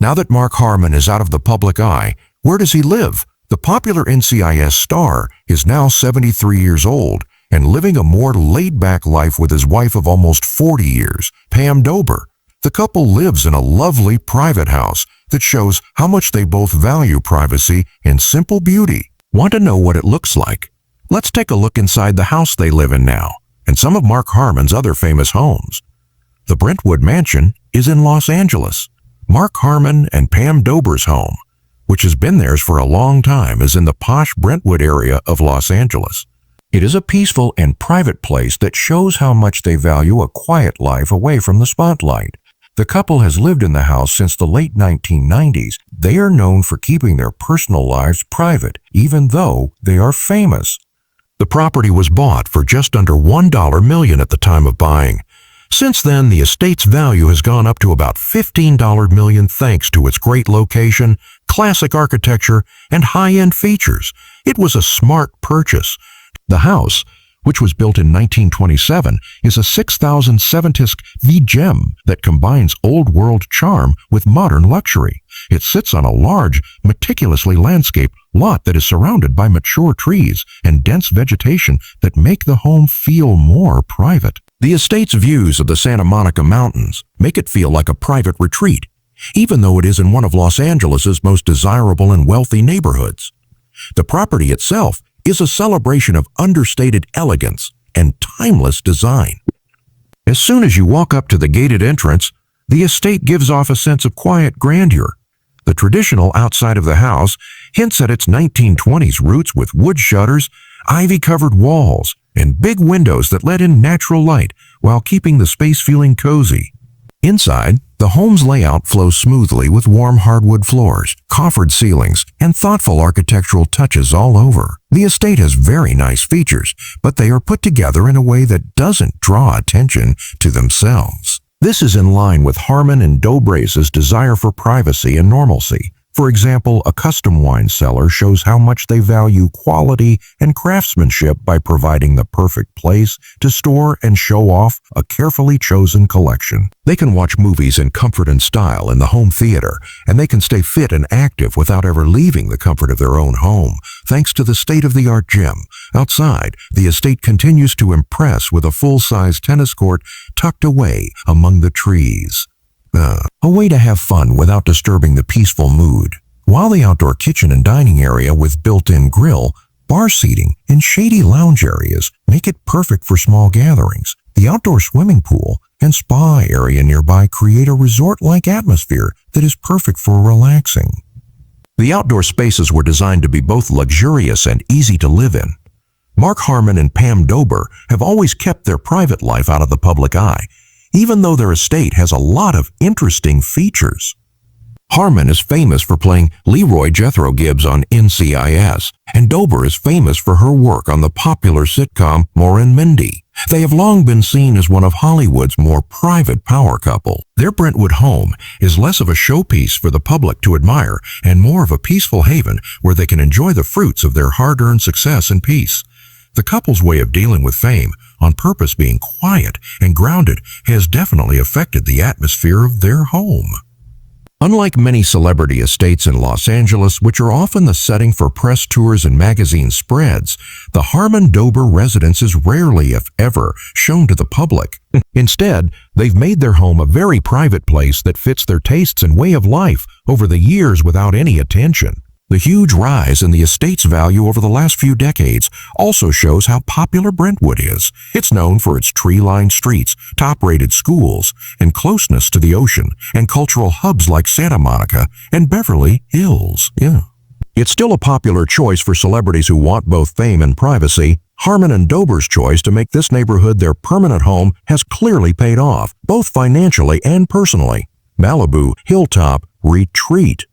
Now that Mark Harmon is out of the public eye, where does he live? The popular NCIS star is now 73 years old and living a more laid-back life with his wife of almost 40 years, Pam Dober. The couple lives in a lovely private house that shows how much they both value privacy and simple beauty. Want to know what it looks like? Let's take a look inside the house they live in now and some of Mark Harmon's other famous homes. The Brentwood Mansion is in Los Angeles. Mark Harmon and Pam Dober's home, which has been theirs for a long time, is in the posh Brentwood area of Los Angeles. It is a peaceful and private place that shows how much they value a quiet life away from the spotlight. The couple has lived in the house since the late 1990s. They are known for keeping their personal lives private, even though they are famous. The property was bought for just under $1 million at the time of buying. Since then, the estate's value has gone up to about $15 million thanks to its great location, classic architecture, and high-end features. It was a smart purchase. The house, which was built in 1927, is a 6,007-tisk V-gem that combines old-world charm with modern luxury. It sits on a large, meticulously landscaped lot that is surrounded by mature trees and dense vegetation that make the home feel more private. The estate's views of the Santa Monica Mountains make it feel like a private retreat, even though it is in one of Los Angeles's most desirable and wealthy neighborhoods. The property itself is a celebration of understated elegance and timeless design. As soon as you walk up to the gated entrance, the estate gives off a sense of quiet grandeur. The traditional outside of the house hints at its 1920s roots with wood shutters, ivy-covered walls, and big windows that let in natural light while keeping the space feeling cozy. Inside, the home's layout flows smoothly with warm hardwood floors, coffered ceilings, and thoughtful architectural touches all over. The estate has very nice features, but they are put together in a way that doesn't draw attention to themselves. This is in line with Harmon and Dober's desire for privacy and normalcy. For example, a custom wine cellar shows how much they value quality and craftsmanship by providing the perfect place to store and show off a carefully chosen collection. They can watch movies in comfort and style in the home theater, and they can stay fit and active without ever leaving the comfort of their own home, thanks to the state-of-the-art gym. Outside, the estate continues to impress with a full-size tennis court tucked away among the trees. A way to have fun without disturbing the peaceful mood. While the outdoor kitchen and dining area with built-in grill, bar seating, and shady lounge areas make it perfect for small gatherings, the outdoor swimming pool and spa area nearby create a resort-like atmosphere that is perfect for relaxing. The outdoor spaces were designed to be both luxurious and easy to live in. Mark Harmon and Pam Dober have always kept their private life out of the public eye, even though their estate has a lot of interesting features. Harmon is famous for playing Leroy Jethro Gibbs on NCIS, and Dober is famous for her work on the popular sitcom Maureen and Mindy. They have long been seen as one of Hollywood's more private power couple. Their Brentwood home is less of a showpiece for the public to admire and more of a peaceful haven where they can enjoy the fruits of their hard-earned success in peace. The couple's way of dealing with fame, on purpose being quiet and grounded, has definitely affected the atmosphere of their home. Unlike many celebrity estates in Los Angeles, which are often the setting for press tours and magazine spreads, the Harmon-Dober residence is rarely, if ever, shown to the public. Instead, they've made their home a very private place that fits their tastes and way of life over the years without any attention. The huge rise in the estate's value over the last few decades also shows how popular Brentwood is. It's known for its tree-lined streets, top-rated schools, and closeness to the ocean, and cultural hubs like Santa Monica and Beverly Hills. It's still a popular choice for celebrities who want both fame and privacy. Harmon and Dober's choice to make this neighborhood their permanent home has clearly paid off, both financially and personally. Malibu, Hilltop, Retreat.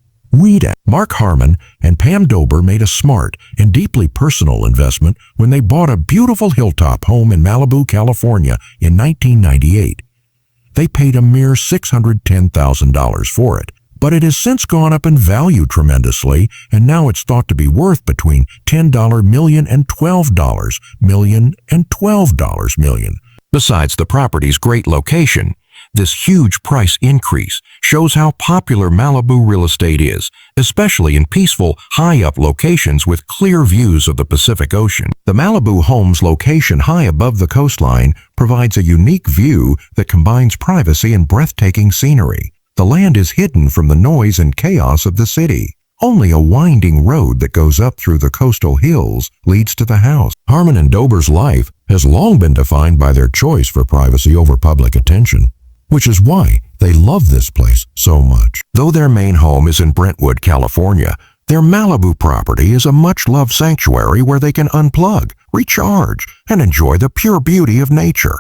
Mark Harmon and Pam Dober made a smart and deeply personal investment when they bought a beautiful hilltop home in Malibu, California in 1998. They paid a mere $610,000 for it, but it has since gone up in value tremendously, and now it's thought to be worth between $10 million and $12 million. Besides the property's great location, This huge price increase shows how popular Malibu real estate is, especially in peaceful, high-up locations with clear views of the Pacific Ocean. The Malibu home's location high above the coastline provides a unique view that combines privacy and breathtaking scenery. The land is hidden from the noise and chaos of the city. Only a winding road that goes up through the coastal hills leads to the house. Harmon and Dober's life has long been defined by their choice for privacy over public attention, which is why they love this place so much. Though their main home is in Brentwood, California, their Malibu property is a much-loved sanctuary where they can unplug, recharge, and enjoy the pure beauty of nature.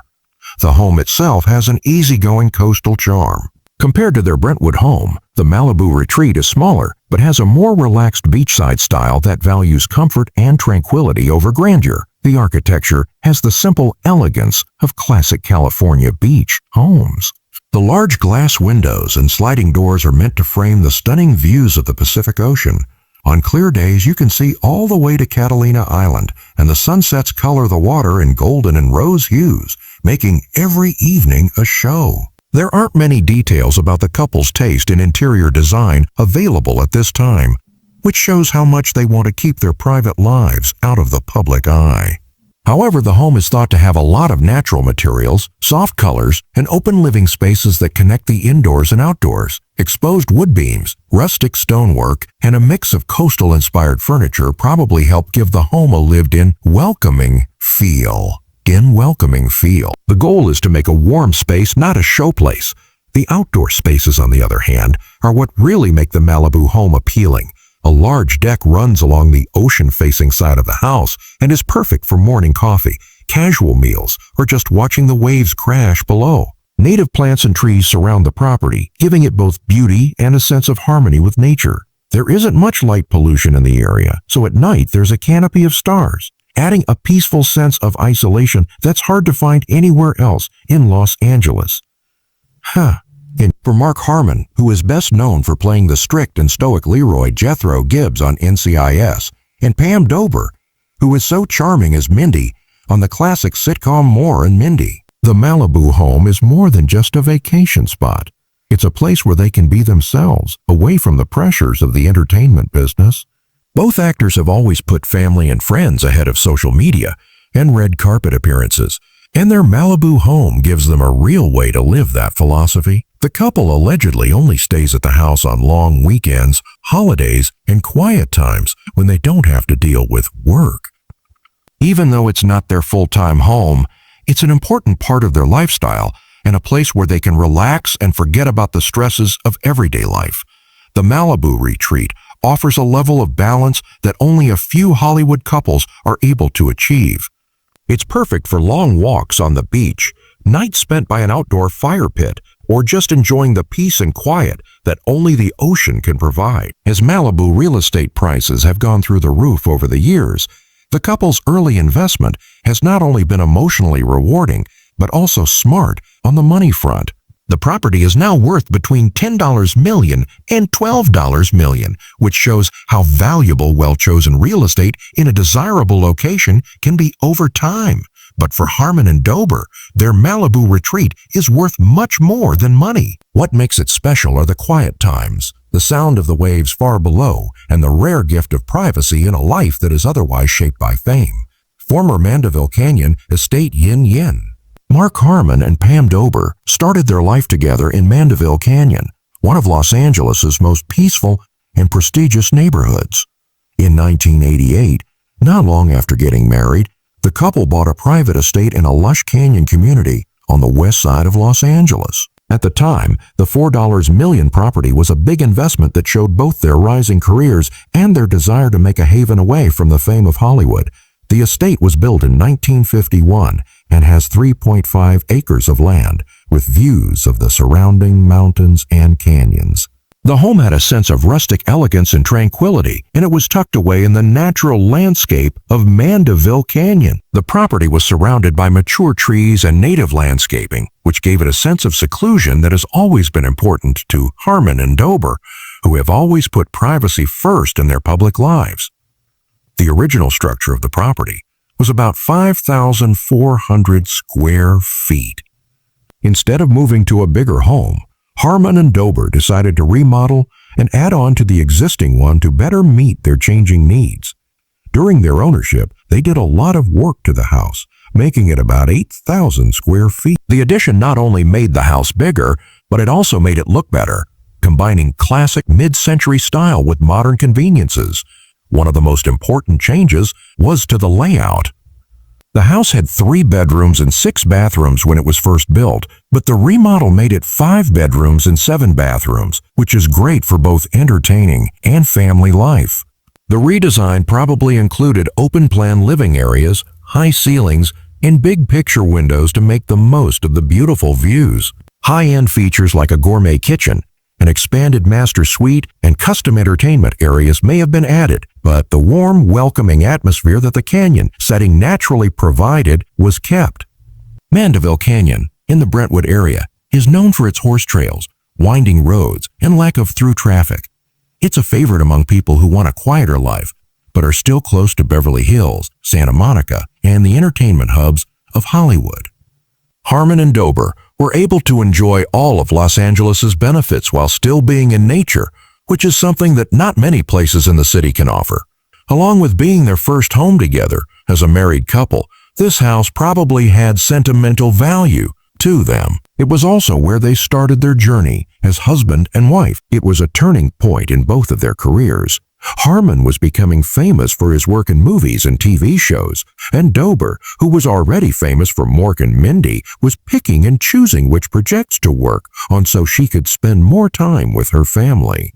The home itself has an easygoing coastal charm. Compared to their Brentwood home, the Malibu retreat is smaller, but has a more relaxed beachside style that values comfort and tranquility over grandeur. The architecture has the simple elegance of classic California beach homes. The large glass windows and sliding doors are meant to frame the stunning views of the Pacific Ocean. On clear days, you can see all the way to Catalina Island, and the sunsets color the water in golden and rose hues, making every evening a show. There aren't many details about the couple's taste in interior design available at this time, which shows how much they want to keep their private lives out of the public eye. However, the home is thought to have a lot of natural materials, soft colors, and open living spaces that connect the indoors and outdoors. Exposed wood beams, rustic stonework, and a mix of coastal-inspired furniture probably help give the home a lived-in, welcoming feel. The goal is to make a warm space, not a showplace. The outdoor spaces, on the other hand, are what really make the Malibu home appealing. A large deck runs along the ocean-facing side of the house and is perfect for morning coffee, casual meals, or just watching the waves crash below. Native plants and trees surround the property, giving it both beauty and a sense of harmony with nature. There isn't much light pollution in the area, so at night there's a canopy of stars, adding a peaceful sense of isolation that's hard to find anywhere else in Los Angeles. And for Mark Harmon, who is best known for playing the strict and stoic Leroy Jethro Gibbs on NCIS, and Pam Dober, who is so charming as Mindy on the classic sitcom More and Mindy. The Malibu home is more than just a vacation spot. It's a place where they can be themselves, away from the pressures of the entertainment business. Both actors have always put family and friends ahead of social media and red carpet appearances, and their Malibu home gives them a real way to live that philosophy. The couple allegedly only stays at the house on long weekends, holidays, and quiet times when they don't have to deal with work. Even though it's not their full-time home, it's an important part of their lifestyle and a place where they can relax and forget about the stresses of everyday life. The Malibu retreat offers a level of balance that only a few Hollywood couples are able to achieve. It's perfect for long walks on the beach, nights spent by an outdoor fire pit, or just enjoying the peace and quiet that only the ocean can provide. As Malibu real estate prices have gone through the roof over the years, the couple's early investment has not only been emotionally rewarding, but also smart on the money front. The property is now worth between $10 million and $12 million, which shows how valuable well-chosen real estate in a desirable location can be over time. But for Harmon and Dober, their Malibu retreat is worth much more than money. What makes it special are the quiet times, the sound of the waves far below, and the rare gift of privacy in a life that is otherwise shaped by fame. Former Mandeville Canyon Estate Yin Yin. Mark Harmon and Pam Dober started their life together in Mandeville Canyon, one of Los Angeles' most peaceful and prestigious neighborhoods. In 1988, not long after getting married, the couple bought a private estate in a lush canyon community on the west side of Los Angeles. At the time, the $4 million property was a big investment that showed both their rising careers and their desire to make a haven away from the fame of Hollywood. The estate was built in 1951 and has 3.5 acres of land with views of the surrounding mountains and canyons. The home had a sense of rustic elegance and tranquility, and it was tucked away in the natural landscape of Mandeville Canyon. The property was surrounded by mature trees and native landscaping, which gave it a sense of seclusion that has always been important to Harmon and Dober, who have always put privacy first in their public lives. The original structure of the property was about 5,400 square feet. Instead of moving to a bigger home, Harmon and Dober decided to remodel and add on to the existing one to better meet their changing needs. During their ownership, they did a lot of work to the house, making it about 8,000 square feet. The addition not only made the house bigger, but it also made it look better, combining classic mid-century style with modern conveniences. One of the most important changes was to the layout. The house had 3 bedrooms and 6 bathrooms when it was first built, but the remodel made it 5 bedrooms and 7 bathrooms, which is great for both entertaining and family life. The redesign probably included open-plan living areas, high ceilings, and big picture windows to make the most of the beautiful views. High-end features like a gourmet kitchen, an expanded master suite, and custom entertainment areas may have been added, but the warm, welcoming atmosphere that the canyon setting naturally provided was kept. Mandeville Canyon, in the Brentwood area, is known for its horse trails, winding roads, and lack of through traffic. It's a favorite among people who want a quieter life, but are still close to Beverly Hills, Santa Monica, and the entertainment hubs of Hollywood. Harmon and Dober were able to enjoy all of Los Angeles's benefits while still being in nature, which is something that not many places in the city can offer. Along with being their first home together as a married couple, this house probably had sentimental value to them. It was also where they started their journey as husband and wife. It was a turning point in both of their careers. Harmon was becoming famous for his work in movies and TV shows, and Dober, who was already famous for Mork and Mindy, was picking and choosing which projects to work on so she could spend more time with her family.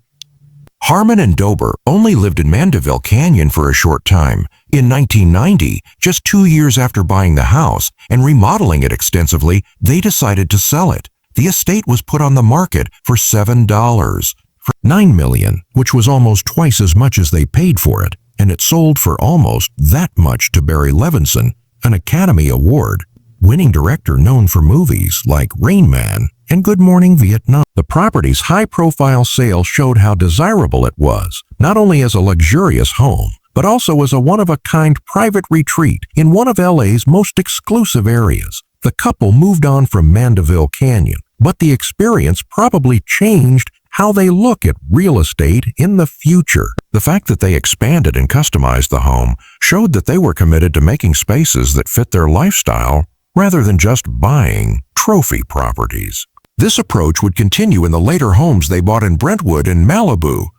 Harmon and Dober only lived in Mandeville Canyon for a short time. In 1990, just 2 years after buying the house and remodeling it extensively, they decided to sell it. The estate was put on the market for $7. For $9 million, which was almost twice as much as they paid for it, and it sold for almost that much to Barry Levinson, an Academy Award-winning director known for movies like Rain Man and Good Morning Vietnam. The property's high-profile sale showed how desirable it was, not only as a luxurious home, but also as a one-of-a-kind private retreat in one of LA's most exclusive areas. The couple moved on from Mandeville Canyon, but the experience probably changed how they look at real estate in the future. The fact that they expanded and customized the home showed that they were committed to making spaces that fit their lifestyle rather than just buying trophy properties. This approach would continue in the later homes they bought in Brentwood and Malibu,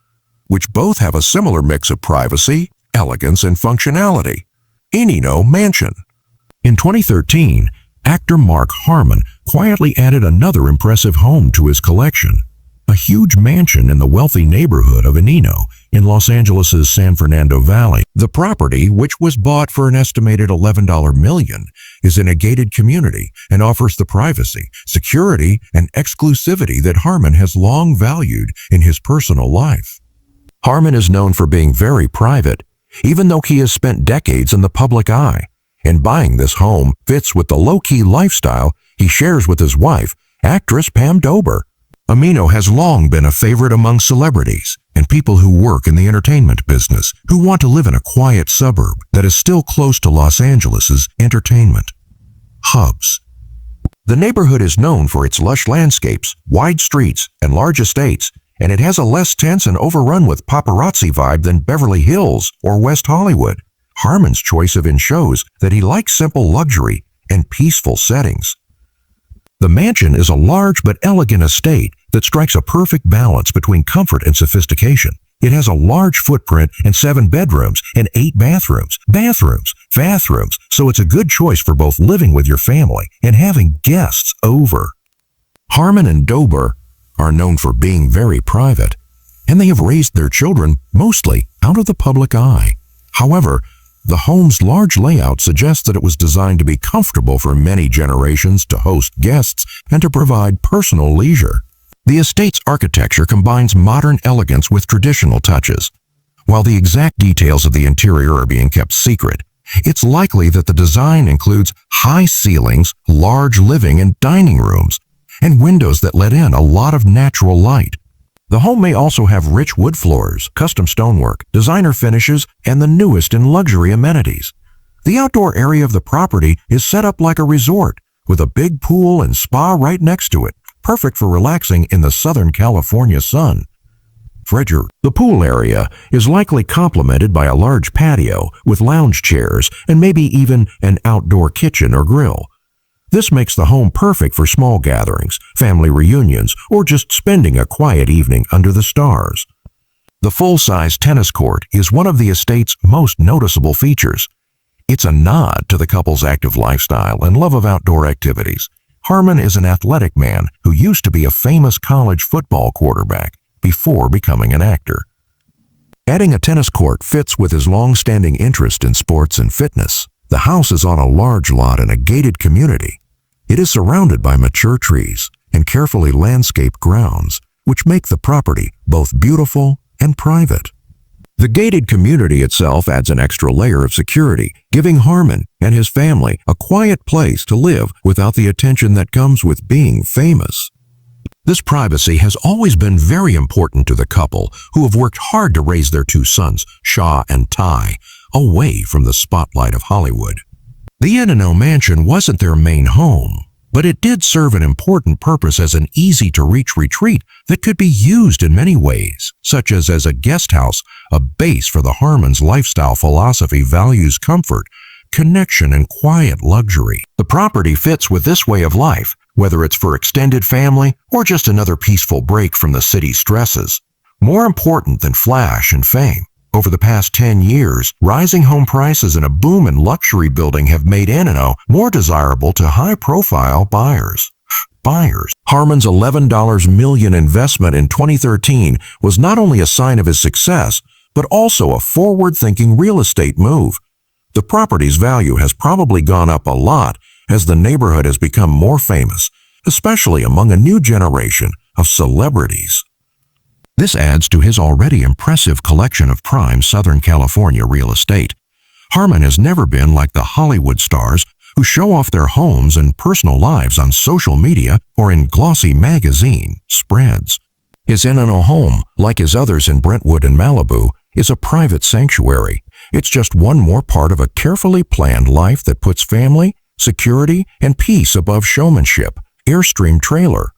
which both have a similar mix of privacy, elegance, and functionality. Enino Mansion. In 2013, actor Mark Harmon quietly added another impressive home to his collection. A huge mansion in the wealthy neighborhood of Enino in Los Angeles' San Fernando Valley. The property, which was bought for an estimated $11 million, is in a gated community and offers the privacy, security, and exclusivity that Harmon has long valued in his personal life. Harmon is known for being very private, even though he has spent decades in the public eye, and buying this home fits with the low-key lifestyle he shares with his wife, actress Pam Dober. Enino has long been a favorite among celebrities and people who work in the entertainment business who want to live in a quiet suburb that is still close to Los Angeles' entertainment hubs. The neighborhood is known for its lush landscapes, wide streets, and large estates, and it has a less tense and overrun with paparazzi vibe than Beverly Hills or West Hollywood. Harmon's choice of inn shows that he likes simple luxury and peaceful settings. The mansion is a large but elegant estate that strikes a perfect balance between comfort and sophistication. It has a large footprint and 7 bedrooms and 8 bathrooms, so it's a good choice for both living with your family and having guests over. Harmon and Dober are known for being very private, and they have raised their children mostly out of the public eye. However, the home's large layout suggests that it was designed to be comfortable for many generations, to host guests, and to provide personal leisure. The estate's architecture combines modern elegance with traditional touches. While the exact details of the interior are being kept secret, it's likely that the design includes high ceilings, large living and dining rooms, and windows that let in a lot of natural light. The home may also have rich wood floors, custom stonework, designer finishes, and the newest in luxury amenities. The outdoor area of the property is set up like a resort, with a big pool and spa right next to it, perfect for relaxing in the Southern California sun. The pool area is likely complemented by a large patio with lounge chairs and maybe even an outdoor kitchen or grill. This makes the home perfect for small gatherings, family reunions, or just spending a quiet evening under the stars. The full-size tennis court is one of the estate's most noticeable features. It's a nod to the couple's active lifestyle and love of outdoor activities. Harmon is an athletic man who used to be a famous college football quarterback before becoming an actor. Adding a tennis court fits with his long-standing interest in sports and fitness. The house is on a large lot in a gated community. It is surrounded by mature trees and carefully landscaped grounds, which make the property both beautiful and private. The gated community itself adds an extra layer of security, giving Harmon and his family a quiet place to live without the attention that comes with being famous. This privacy has always been very important to the couple, who have worked hard to raise their two sons, Shaw and Ty, away from the spotlight of Hollywood. The Inn-N-Oh mansion wasn't their main home, but it did serve an important purpose as an easy-to-reach retreat that could be used in many ways, such as a guest house, a base for the Harmon's lifestyle philosophy values comfort, connection, and quiet luxury. The property fits with this way of life, whether it's for extended family or just another peaceful break from the city's stresses. More important than flash and fame, over the past 10 years, rising home prices and a boom in luxury building have made Inn-N-Oh more desirable to high-profile buyers. Harmon's $11 million investment in 2013 was not only a sign of his success, but also a forward-thinking real estate move. The property's value has probably gone up a lot as the neighborhood has become more famous, especially among a new generation of celebrities. This adds to his already impressive collection of prime Southern California real estate. Harmon has never been like the Hollywood stars who show off their homes and personal lives on social media or in glossy magazine spreads. His Inn-N-Oh home, like his others in Brentwood and Malibu, is a private sanctuary. It's just one more part of a carefully planned life that puts family, security, and peace above showmanship. Airstream Trailer.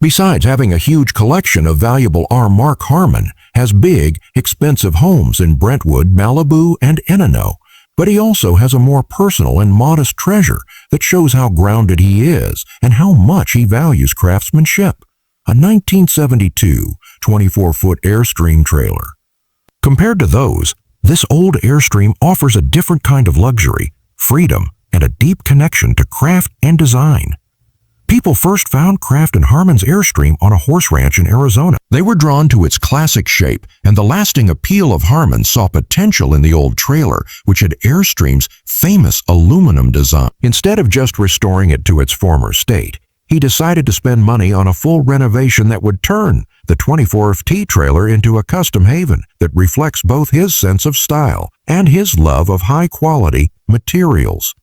Besides having a huge collection of valuable Mark Harmon has big, expensive homes in Brentwood, Malibu, and Inn-N-Oh, but he also has a more personal and modest treasure that shows how grounded he is and how much he values craftsmanship. A 1972 24-foot Airstream trailer. Compared to those, this old Airstream offers a different kind of luxury, freedom, and a deep connection to craft and design. People first found craft in Harmon's Airstream on a horse ranch in Arizona. They were drawn to its classic shape, and the lasting appeal of Harmon saw potential in the old trailer, which had Airstream's famous aluminum design. Instead of just restoring it to its former state, he decided to spend money on a full renovation that would turn the 24T trailer into a custom haven that reflects both his sense of style and his love of high-quality materials.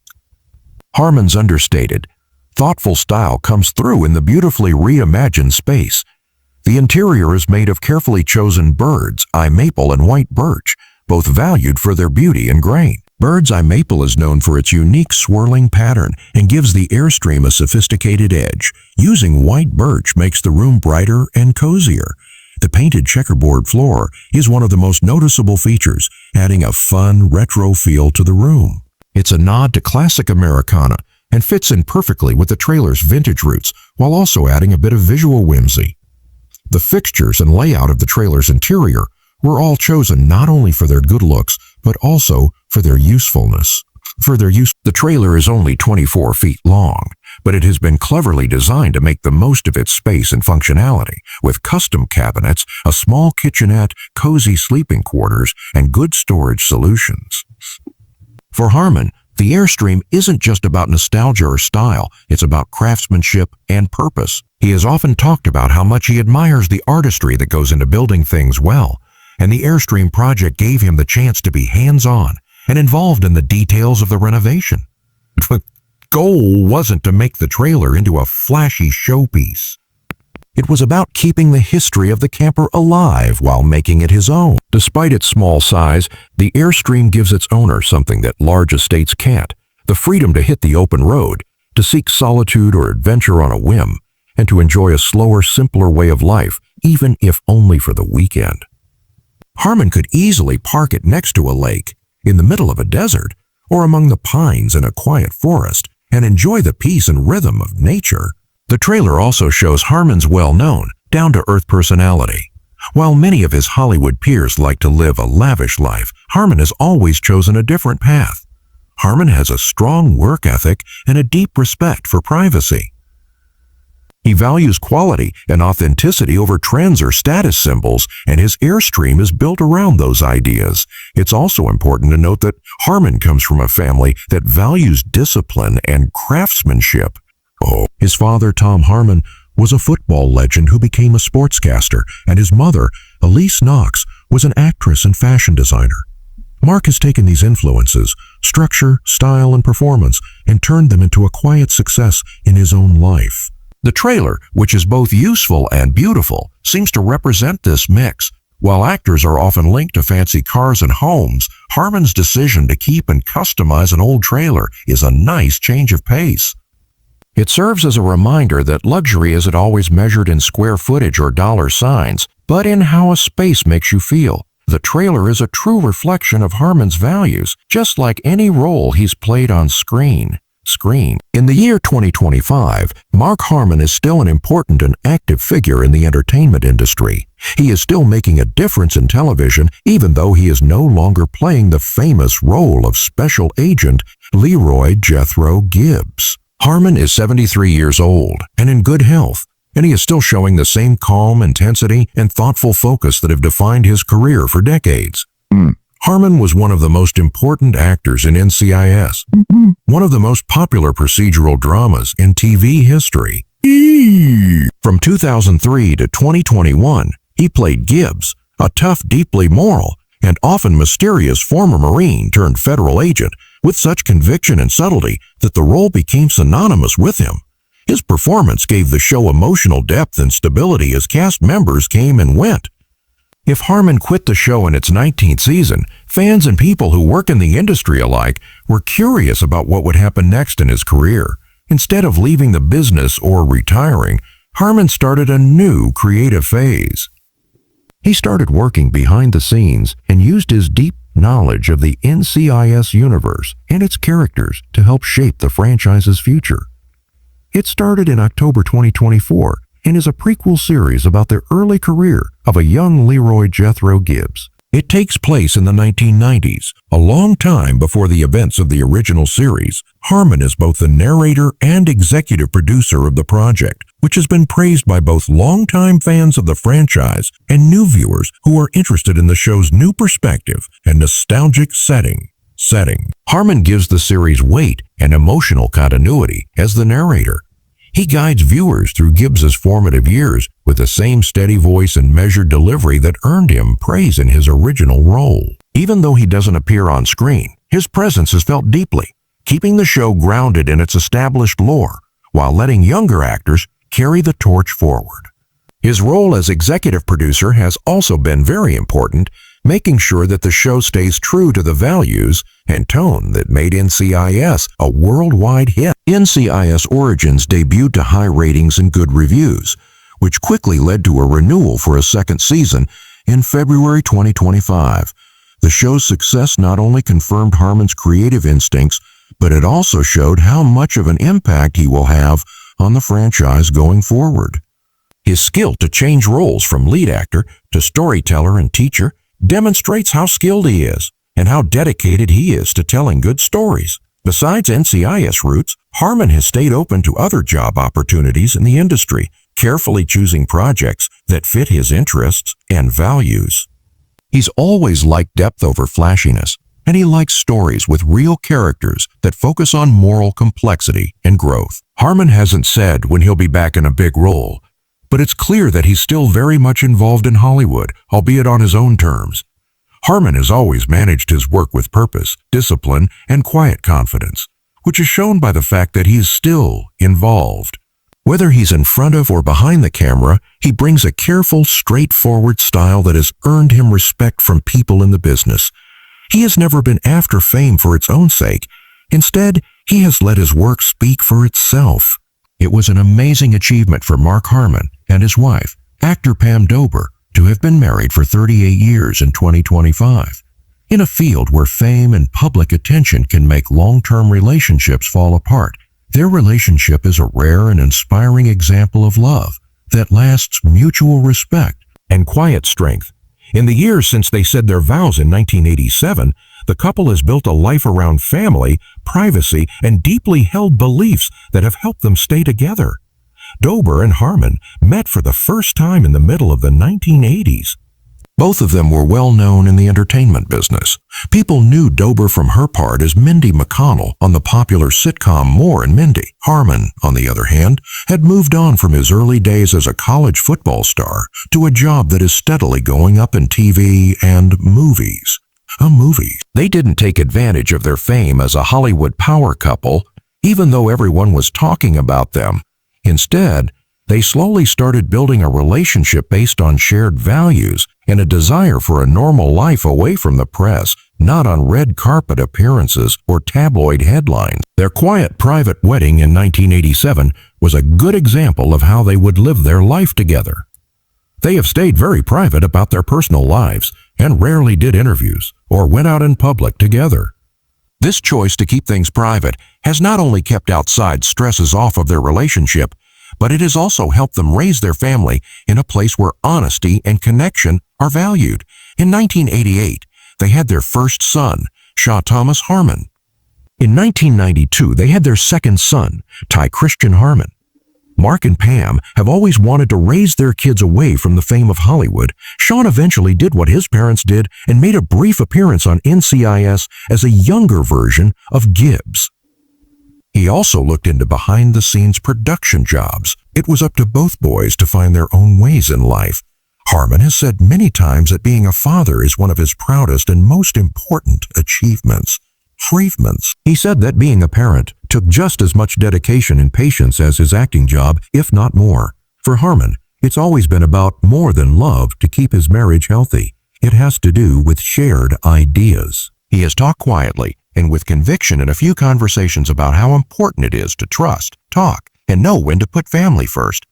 Harmon's understated, thoughtful style comes through in the beautifully reimagined space. The interior is made of carefully chosen bird's eye maple and white birch, both valued for their beauty and grain. Bird's eye maple is known for its unique swirling pattern and gives the Airstream a sophisticated edge. Using white birch makes the room brighter and cozier. The painted checkerboard floor is one of the most noticeable features, adding a fun, retro feel to the room. It's a nod to classic Americana and fits in perfectly with the trailer's vintage roots, while also adding a bit of visual whimsy. The fixtures and layout of the trailer's interior were all chosen not only for their good looks, but also for their usefulness. The trailer is only 24 feet long, but it has been cleverly designed to make the most of its space and functionality, with custom cabinets, a small kitchenette, cozy sleeping quarters, and good storage solutions. For Harmon, the Airstream isn't just about nostalgia or style, it's about craftsmanship and purpose. He has often talked about how much he admires the artistry that goes into building things well, and the Airstream project gave him the chance to be hands-on and involved in the details of the renovation. The goal wasn't to make the trailer into a flashy showpiece. It was about keeping the history of the camper alive while making it his own. Despite its small size, the Airstream gives its owner something that large estates can't: the freedom to hit the open road. to seek solitude or adventure on a whim, and to enjoy a slower, simpler way of life, even if only for the weekend. Harmon could easily park it next to a lake, in the middle of a desert, or among the pines in a quiet forest, and enjoy the peace and rhythm of nature. The trailer also shows Harmon's well-known, down-to-earth personality. While many of his Hollywood peers like to live a lavish life, Harmon has always chosen a different path. Harmon has a strong work ethic and a deep respect for privacy. He values quality and authenticity over trends or status symbols, and his airstream is built around those ideas. It's also important to note that Harmon comes from a family that values discipline and craftsmanship. His father, Tom Harmon, was a football legend who became a sportscaster, and his mother, Elise Knox, was an actress and fashion designer. Mark has taken these influences, structure, style, and performance, and turned them into a quiet success in his own life. The trailer, which is both useful and beautiful, seems to represent this mix. While actors are often linked to fancy cars and homes, Harmon's decision to keep and customize an old trailer is a nice change of pace. It serves as a reminder that luxury isn't always measured in square footage or dollar signs, but in how a space makes you feel. The trailer is a true reflection of Harmon's values, just like any role he's played on screen. In the year 2025, Mark Harmon is still an important and active figure in the entertainment industry. He is still making a difference in television, even though he is no longer playing the famous role of Special Agent Leroy Jethro Gibbs. Harmon is 73 years old and in good health, and he is still showing the same calm intensity and thoughtful focus that have defined his career for decades. Harmon was one of the most important actors in NCIS, one of the most popular procedural dramas in TV history. From 2003 to 2021, he played Gibbs, a tough, deeply moral, and often mysterious former Marine turned federal agent with such conviction and subtlety that the role became synonymous with him. His performance gave the show emotional depth and stability as cast members came and went. If Harmon quit the show in its 19th season, fans and people who work in the industry alike were curious about what would happen next in his career. Instead of leaving the business or retiring, Harmon started a new creative phase. He started working behind the scenes and used his deep knowledge of the NCIS universe and its characters to help shape the franchise's future. It started in October 2024 and is a prequel series about the early career of a young Leroy Jethro Gibbs. It takes place in the 1990s, a long time before the events of the original series. Harmon is both the narrator and executive producer of the project, which has been praised by both longtime fans of the franchise and new viewers who are interested in the show's new perspective and nostalgic setting. Harmon gives the series weight and emotional continuity as the narrator. He guides viewers through Gibbs's formative years with the same steady voice and measured delivery that earned him praise in his original role. Even though he doesn't appear on screen, his presence is felt deeply, keeping the show grounded in its established lore, while letting younger actors carry the torch forward. His role as executive producer has also been very important, making sure that the show stays true to the values and tone that made NCIS a worldwide hit. NCIS Origins debuted to high ratings and good reviews, which quickly led to a renewal for a second season in February 2025. The show's success not only confirmed Harmon's creative instincts, but it also showed how much of an impact he will have on the franchise going forward. His skill to change roles from lead actor to storyteller and teacher demonstrates how skilled he is and how dedicated he is to telling good stories. Besides NCIS roots, Harmon has stayed open to other job opportunities in the industry, carefully choosing projects that fit his interests and values. He's always liked depth over flashiness, and he likes stories with real characters that focus on moral complexity and growth. Harmon hasn't said when he'll be back in a big role, but it's clear that he's still very much involved in Hollywood, albeit on his own terms. Harmon has always managed his work with purpose, discipline, and quiet confidence, which is shown by the fact that he is still involved. Whether he's in front of or behind the camera, he brings a careful, straightforward style that has earned him respect from people in the business. He has never been after fame for its own sake. Instead, He has let his work speak for itself. It was an amazing achievement for Mark Harmon and his wife, actor Pam Dober, to have been married for 38 years in 2025. In a field where fame and public attention can make long-term relationships fall apart, their relationship is a rare and inspiring example of love that lasts mutual respect and quiet strength. In the years since they said their vows in 1987, the couple has built a life around family, privacy, and deeply held beliefs that have helped them stay together. Dober and Harmon met for the first time in the middle of the 1980s. Both of them were well known in the entertainment business. People knew Dober from her part as Mindy McConnell on the popular sitcom More and Mindy. Harmon, on the other hand, had moved on from his early days as a college football star to a job that is steadily going up in TV and movies. They didn't take advantage of their fame as a Hollywood power couple, even though everyone was talking about them. Instead, they slowly started building a relationship based on shared values and a desire for a normal life away from the press, not on red carpet appearances or tabloid headlines. Their quiet private wedding in 1987 was a good example of how they would live their life together. They have stayed very private about their personal lives and rarely did interviews or went out in public together. This choice to keep things private has not only kept outside stresses off of their relationship, but it has also helped them raise their family in a place where honesty and connection are valued. In 1988, they had their first son, Shaw Thomas Harmon. In 1992, they had their second son, Ty Christian Harmon. Mark and Pam have always wanted to raise their kids away from the fame of Hollywood. Sean eventually did what his parents did and made a brief appearance on NCIS as a younger version of Gibbs. He also looked into behind-the-scenes production jobs. It was up to both boys to find their own ways in life. Harmon has said many times that being a father is one of his proudest and most important achievements. He said that being a parent took just as much dedication and patience as his acting job, if not more. For Harmon, it's always been about more than love to keep his marriage healthy. It has to do with shared ideas. He has talked quietly and with conviction in a few conversations about how important it is to trust, talk, and know when to put family first.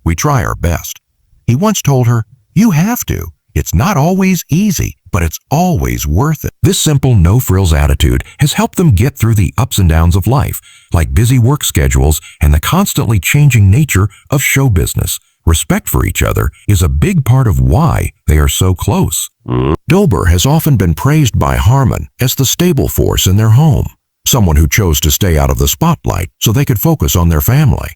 We try our best. He once told her, "You have to. It's not always easy, but it's always worth it." This simple, no-frills attitude has helped them get through the ups and downs of life, like busy work schedules and the constantly changing nature of show business. Respect for each other is a big part of why they are so close. Dober has often been praised by Harmon as the stable force in their home, someone who chose to stay out of the spotlight so they could focus on their family.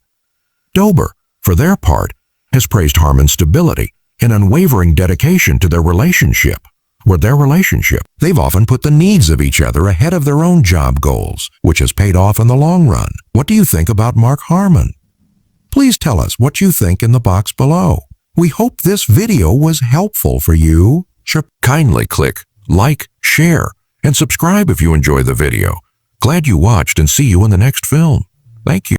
Dober, for their part, has praised Harmon's stability and unwavering dedication to their relationship. They've often put the needs of each other ahead of their own job goals, which has paid off in the long run. What do you think about Mark Harmon? Please tell us what you think in the box below. We hope this video was helpful for you. Kindly click like, share, and subscribe if you enjoy the video. Glad you watched and see you in the next film. Thank you.